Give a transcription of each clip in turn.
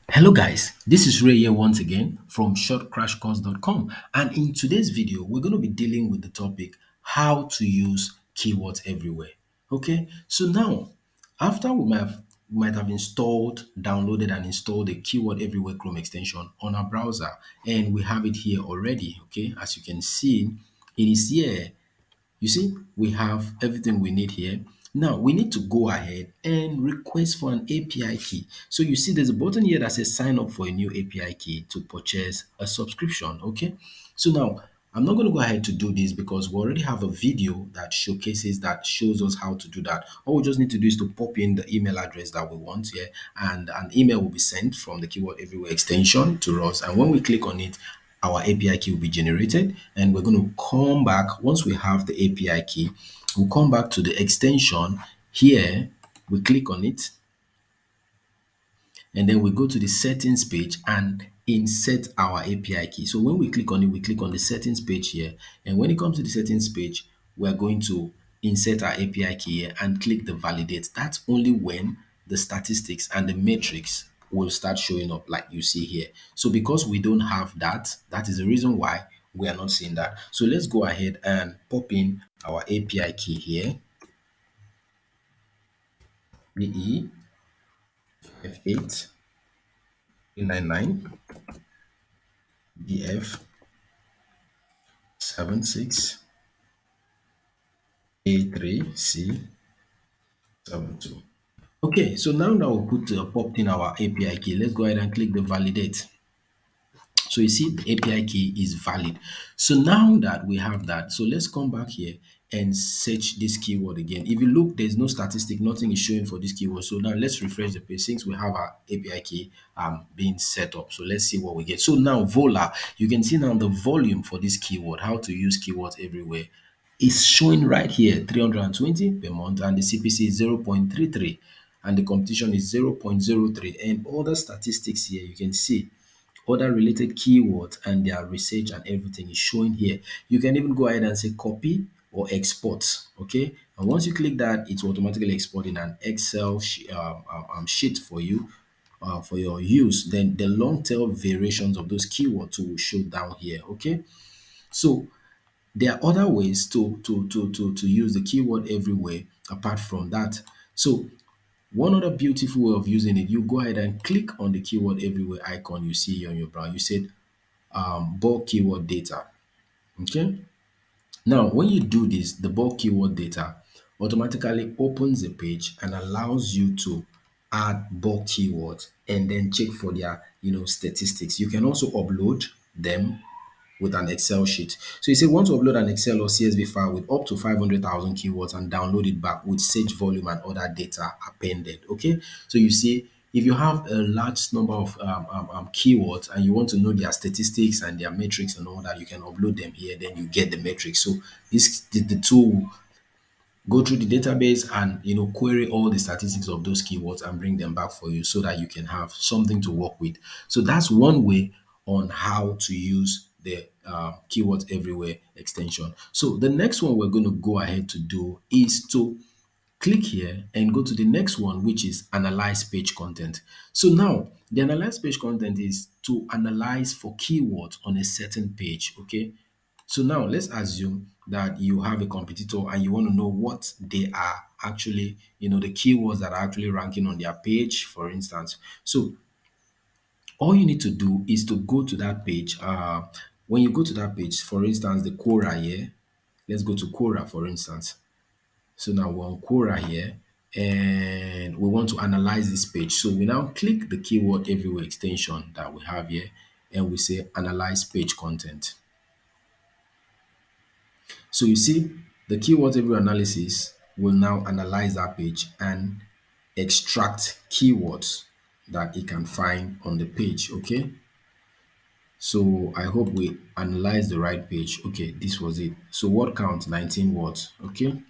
Hello guys, this is Ray here once again from shortcrashcourse.com, and in today's video we're going to be dealing with the topic how to use keywords everywhere. Okay, so now after we might have installed, downloaded and installed the keyword everywhere Chrome extension on our browser, and we have it here already. Okay, as you can see, it is here. You see, we have everything we need here. Now we need to go ahead and request for an API key. So you see there's a button here that says sign up for a new API key to purchase a subscription. Okay. So now I'm not going to go ahead to do this because we already have a video that shows us how to do that. All we just need to do is to pop in the email address that we want here, and an email will be sent from the keyword everywhere extension to us. And when we click on it, our API key will be generated, and we're going to come back. Once we have the API key, we'll come back to the extension here. We click on it, and then we go to the settings page and insert our API key. So when we click on it, we click on the settings page here, and when it comes to the settings page, we're going to insert our API key here and click the validate. That's only when the statistics and the metrics will start showing up like you see here. So because we don't have that, that is the reason why we are not seeing that. So let's go ahead and pop in our API key here, BE F8 399 BF 76 A3C 72. Okay, so now that we popped in our API key, let's go ahead and click the validate. So you see the API key is valid. So now that we have that, so let's come back here and search this keyword again. If you look, there's no statistic, nothing is showing for this keyword. So now let's refresh the page since we have our API key being set up. So let's see what we get. So now Vola, you can see now the volume for this keyword, how to use keywords everywhere, is showing right here 320 per month, and the CPC is 0.33, and the competition is 0.03, and all the statistics here you can see other related keywords and their research and everything is showing here. You can even go ahead and say copy or export. Okay, and once you click that, it will automatically export in an Excel sheet for you for your use. Then the long tail variations of those keywords will show down here. Okay, so there are other ways to use the keyword everywhere apart from that. So one other beautiful way of using it, you go ahead and click on the keyword everywhere icon you see here on your browser. You said bulk keyword data. Okay. Now, when you do this, the bulk keyword data automatically opens the page and allows you to add bulk keywords and then check for their statistics. You can also upload them with an Excel sheet. So you say want to upload an Excel or CSV file with up to 500,000 keywords and download it back with search volume and other data appended. Okay, so you see if you have a large number of keywords and you want to know their statistics and their metrics and all that, you can upload them here. Then you get the metrics. So the tool go through the database and query all the statistics of those keywords and bring them back for you so that you can have something to work with. So that's one way on how to use the keywords everywhere extension. So the next one we're going to go ahead to do is to click here and go to the next one, which is analyze page content. So now the analyze page content is to analyze for keywords on a certain page. Okay, so now let's assume that you have a competitor and you want to know what they are actually, the keywords that are actually ranking on their page, for instance. So all you need to do is to go to that page. When you go to that page, for instance, the Quora here, let's go to Quora, for instance. So now we're on Quora here and we want to analyze this page. So we now click the keyword everywhere extension that we have here and we say analyze page content. So you see the keyword everywhere analysis will now analyze that page and extract keywords that it can find on the page. Okay. So I hope we analyze the right page. Okay, this was it. So word count 19 words. Okay,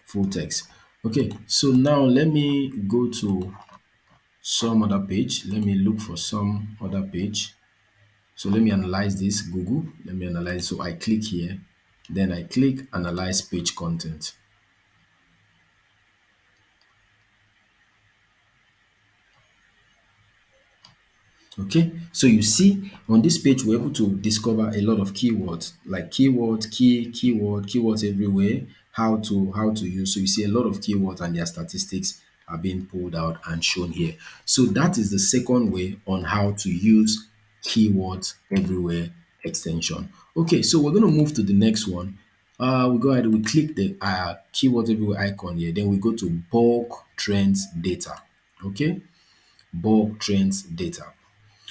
full text. Okay, so now let me go to some other page. Let me look for some other page. So let me analyze this Google. Let me analyze. So I click here, then I click analyze page content. Okay, so you see on this page we're able to discover a lot of keywords like keyword, keywords everywhere, how to use. So you see a lot of keywords and their statistics are being pulled out and shown here. So that is the second way on how to use keywords everywhere extension. Okay, so we're going to move to the next one. We go ahead, we click the keywords everywhere icon here, then we go to bulk trends data. Okay, bulk trends data.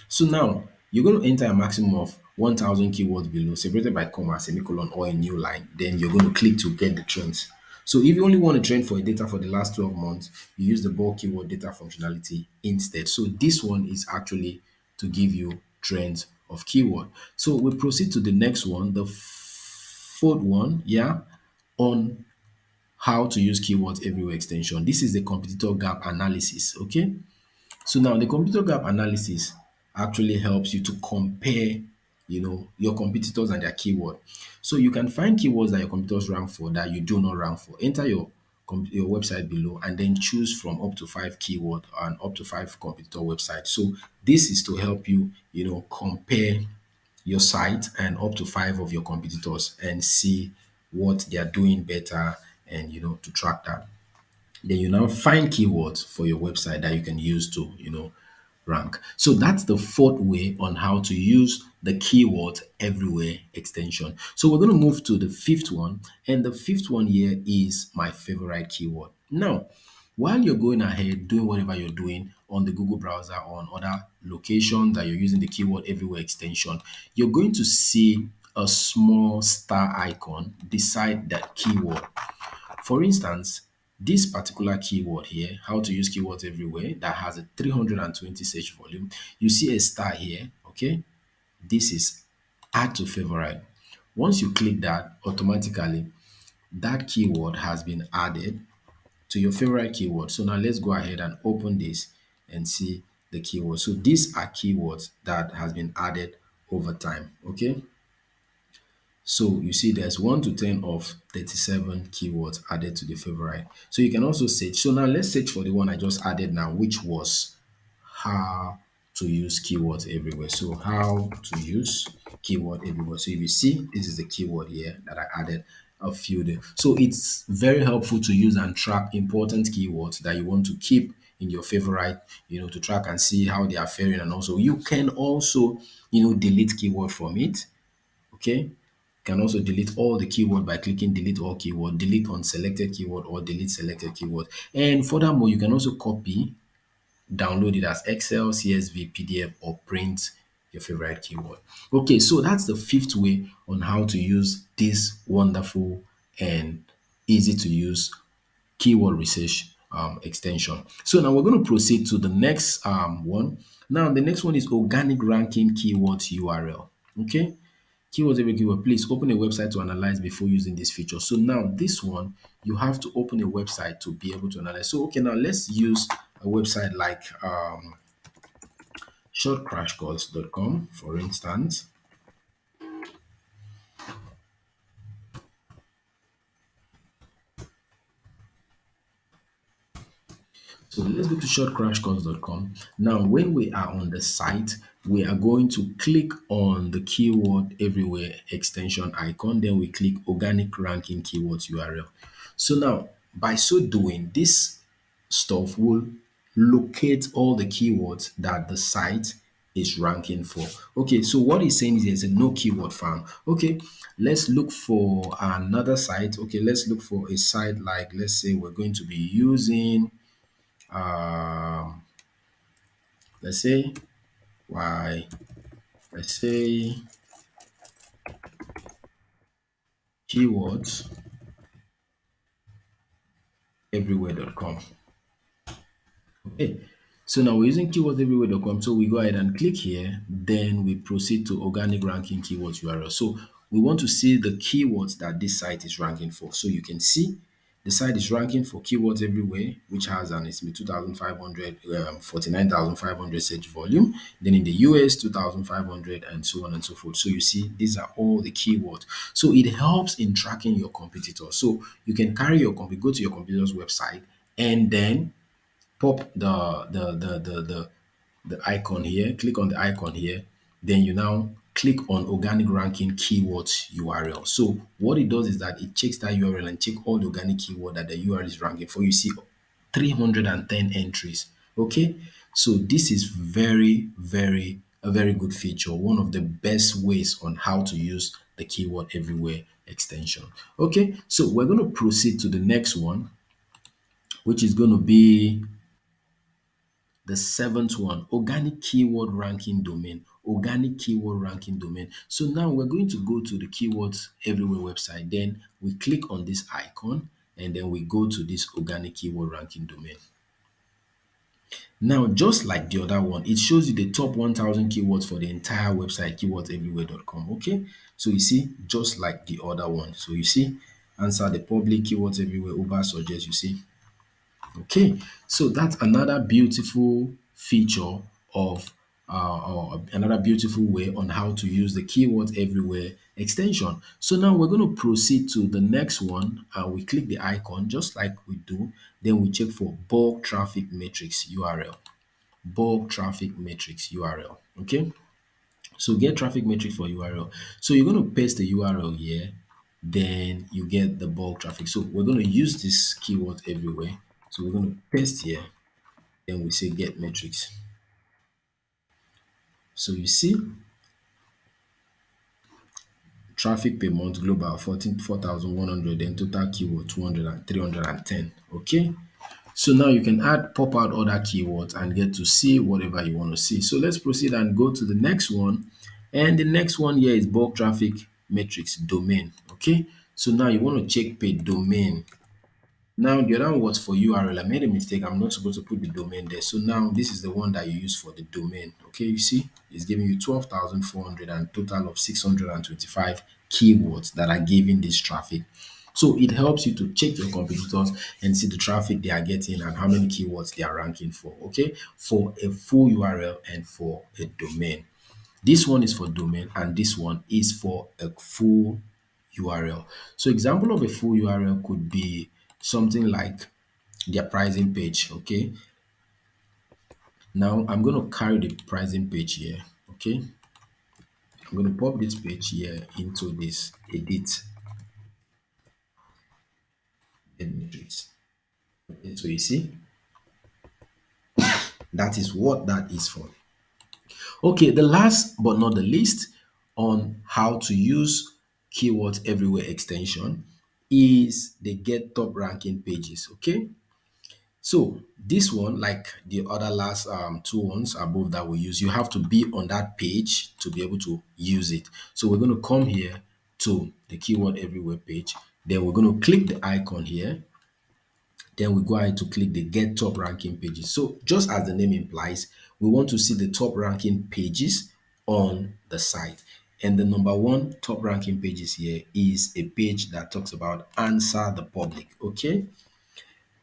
So now you're going to enter a maximum of 1,000 keywords below, separated by comma, semicolon, or a new line. Then you're going to click to get the trends. So if you only want to trend for a data for the last 12 months, you use the bulk keyword data functionality instead. So this one is actually to give you trends of keyword. So we proceed to the next one, the fourth one, yeah, on how to use keywords everywhere extension. This is the competitor gap analysis. Okay, so now the computer gap analysis actually helps you to compare, your competitors and their keyword. So you can find keywords that your competitors rank for that you do not rank for. Enter your website below and then choose from up to 5 keyword and up to 5 competitor websites. So this is to help you, compare your site and up to 5 of your competitors and see what they are doing better and to track that. Then you now find keywords for your website that you can use to, rank. So that's the fourth way on how to use the keyword everywhere extension. So we're going to move to the fifth one, and the fifth one here is my favorite keyword. Now, while you're going ahead doing whatever you're doing on the Google browser or on other locations that you're using the keyword everywhere extension, you're going to see a small star icon beside that keyword. For instance, this particular keyword here, how to use keywords everywhere, that has a 320 search volume, you see a star here, okay? This is add to favorite. Once you click that, automatically that keyword has been added to your favorite keyword. So now let's go ahead and open this and see the keyword. So these are keywords that has been added over time, okay? So you see there's 1 to 10 of 37 keywords added to the favorite. So you can also search. So now let's search for the one I just added now, which was how to use keywords everywhere. So how to use keyword everywhere. So if you see, this is the keyword here that I added a few there. So it's very helpful to use and track important keywords that you want to keep in your favorite, to track and see how they are faring. And also you can also, delete keyword from it. Okay. You can also delete all the keyword by clicking delete all keyword, delete unselected keyword or delete selected keyword. And furthermore, you can also copy, download it as Excel, CSV, PDF, or print your favorite keyword. Okay, so that's the fifth way on how to use this wonderful and easy to use keyword research extension. So now we're going to proceed to the next one. Now the next one is organic ranking keywords URL. Okay, keywords every keyword. Please open a website to analyze before using this feature. So now this one, you have to open a website to be able to analyze. So okay, now let's use a website like shortcrashcourse.com, for instance. So let's go to shortcrashcourse.com. Now, when we are on the site, we are going to click on the keyword everywhere extension icon. Then we click organic ranking keywords URL. So now, by so doing, this stuff will locate all the keywords that the site is ranking for. Okay, so what he's saying is there's a no keyword found. Okay, let's look for another site. Okay, let's look for a site like, let's say we're going to be using um, let's say why let's say keywords everywhere.com. Okay, so now we're using keywords everywhere.com. So we go ahead and click here, then we proceed to organic ranking keywords URL. So we want to see the keywords that this site is ranking for. So you can see the site is ranking for keywords everywhere, which has an estimate 2,500, 49,500 search volume. Then in the US, 2,500, and so on and so forth. So you see, these are all the keywords. So it helps in tracking your competitors. So you can carry your go to your competitor's website and then pop the the icon here, click on the icon here, then you now click on organic ranking keywords URL. So what it does is that it checks that URL and check all the organic keyword that the URL is ranking for. You see 310 entries. Okay, so this is a very good feature, one of the best ways on how to use the keyword everywhere extension. Okay, so we're going to proceed to the next one, which is going to be the seventh one, organic keyword ranking domain. Organic keyword ranking domain. So now we're going to go to the Keywords Everywhere website. Then we click on this icon and then we go to this organic keyword ranking domain. Now, just like the other one, it shows you the top 1,000 keywords for the entire website, keywordseverywhere.com. Okay, so you see, just like the other one. So you see, answer the public keywords everywhere, Uber suggest, you see. Okay, so that's another beautiful feature of or another beautiful way on how to use the keywords everywhere extension. So now we're going to proceed to the next one and we click the icon just like we do. Then we check for bulk traffic matrix URL. Bulk traffic matrix URL. Okay, so get traffic matrix for URL. So you're going to paste the URL here, then you get the bulk traffic. So we're going to use this keyword everywhere. So we're going to paste here, then we say get metrics. So you see traffic per month global 4,100, then total keyword 200 and 310. Okay, so now you can add pop out other keywords and get to see whatever you want to see. So let's proceed and go to the next one, and the next one here is bulk traffic matrix domain. Okay, so now you want to check per domain. Now the other one was for URL. I made a mistake. I'm not supposed to put the domain there. So now this is the one that you use for the domain. Okay, you see, it's giving you 12,400 and total of 625 keywords that are giving this traffic. So it helps you to check your competitors and see the traffic they are getting and how many keywords they are ranking for. Okay, for a full URL and for a domain. This one is for domain and this one is for a full URL. So example of a full URL could be something like their pricing page. Okay, now I'm going to carry the pricing page here. Okay, I'm going to pop this page here into this edit matrix. Okay, so you see, that is what that is for. Okay, the last but not the least on how to use keywords everywhere extension is the get top ranking pages. Okay, so this one, like the other last two ones above that we use, you have to be on that page to be able to use it. So we're going to come here to the keyword everywhere page. Then we're going to click the icon here. Then we go ahead to click the get top ranking pages. So just as the name implies, we want to see the top ranking pages on the site. And the number one top ranking pages here is a page that talks about answer the public. Okay,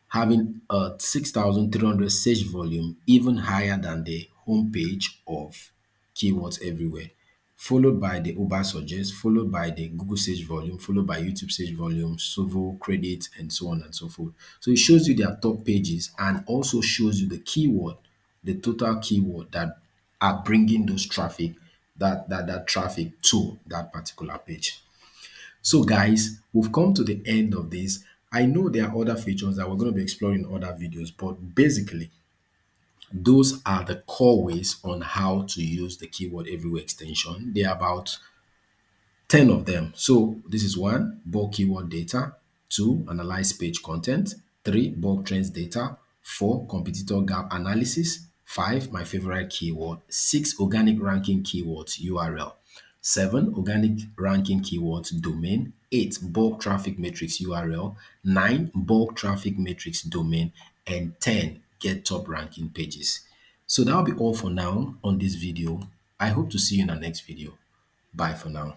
having a 6,300 search volume, even higher than the homepage of keywords everywhere, followed by the Uber suggest, followed by the Google search volume, followed by YouTube search volume, Sovo credit, and so on and so forth. So it shows you their top pages and also shows you the keyword, the total keyword that are bringing those traffic, that traffic to that particular page. So guys, we've come to the end of this. I know there are other features that we're going to be exploring in other videos, but basically, those are the core ways on how to use the keyword everywhere extension. There are about 10 of them. So this is one, bulk keyword data. Two, analyze page content. Three, bulk trends data. Four, competitor gap analysis. Five, my favorite keyword. Six, organic ranking keywords URL. Seven, organic ranking keywords domain. Eight, bulk traffic matrix URL. Nine, bulk traffic matrix domain. And 10, get top ranking pages. So that'll be all for now on this video. I hope to see you in the next video. Bye for now.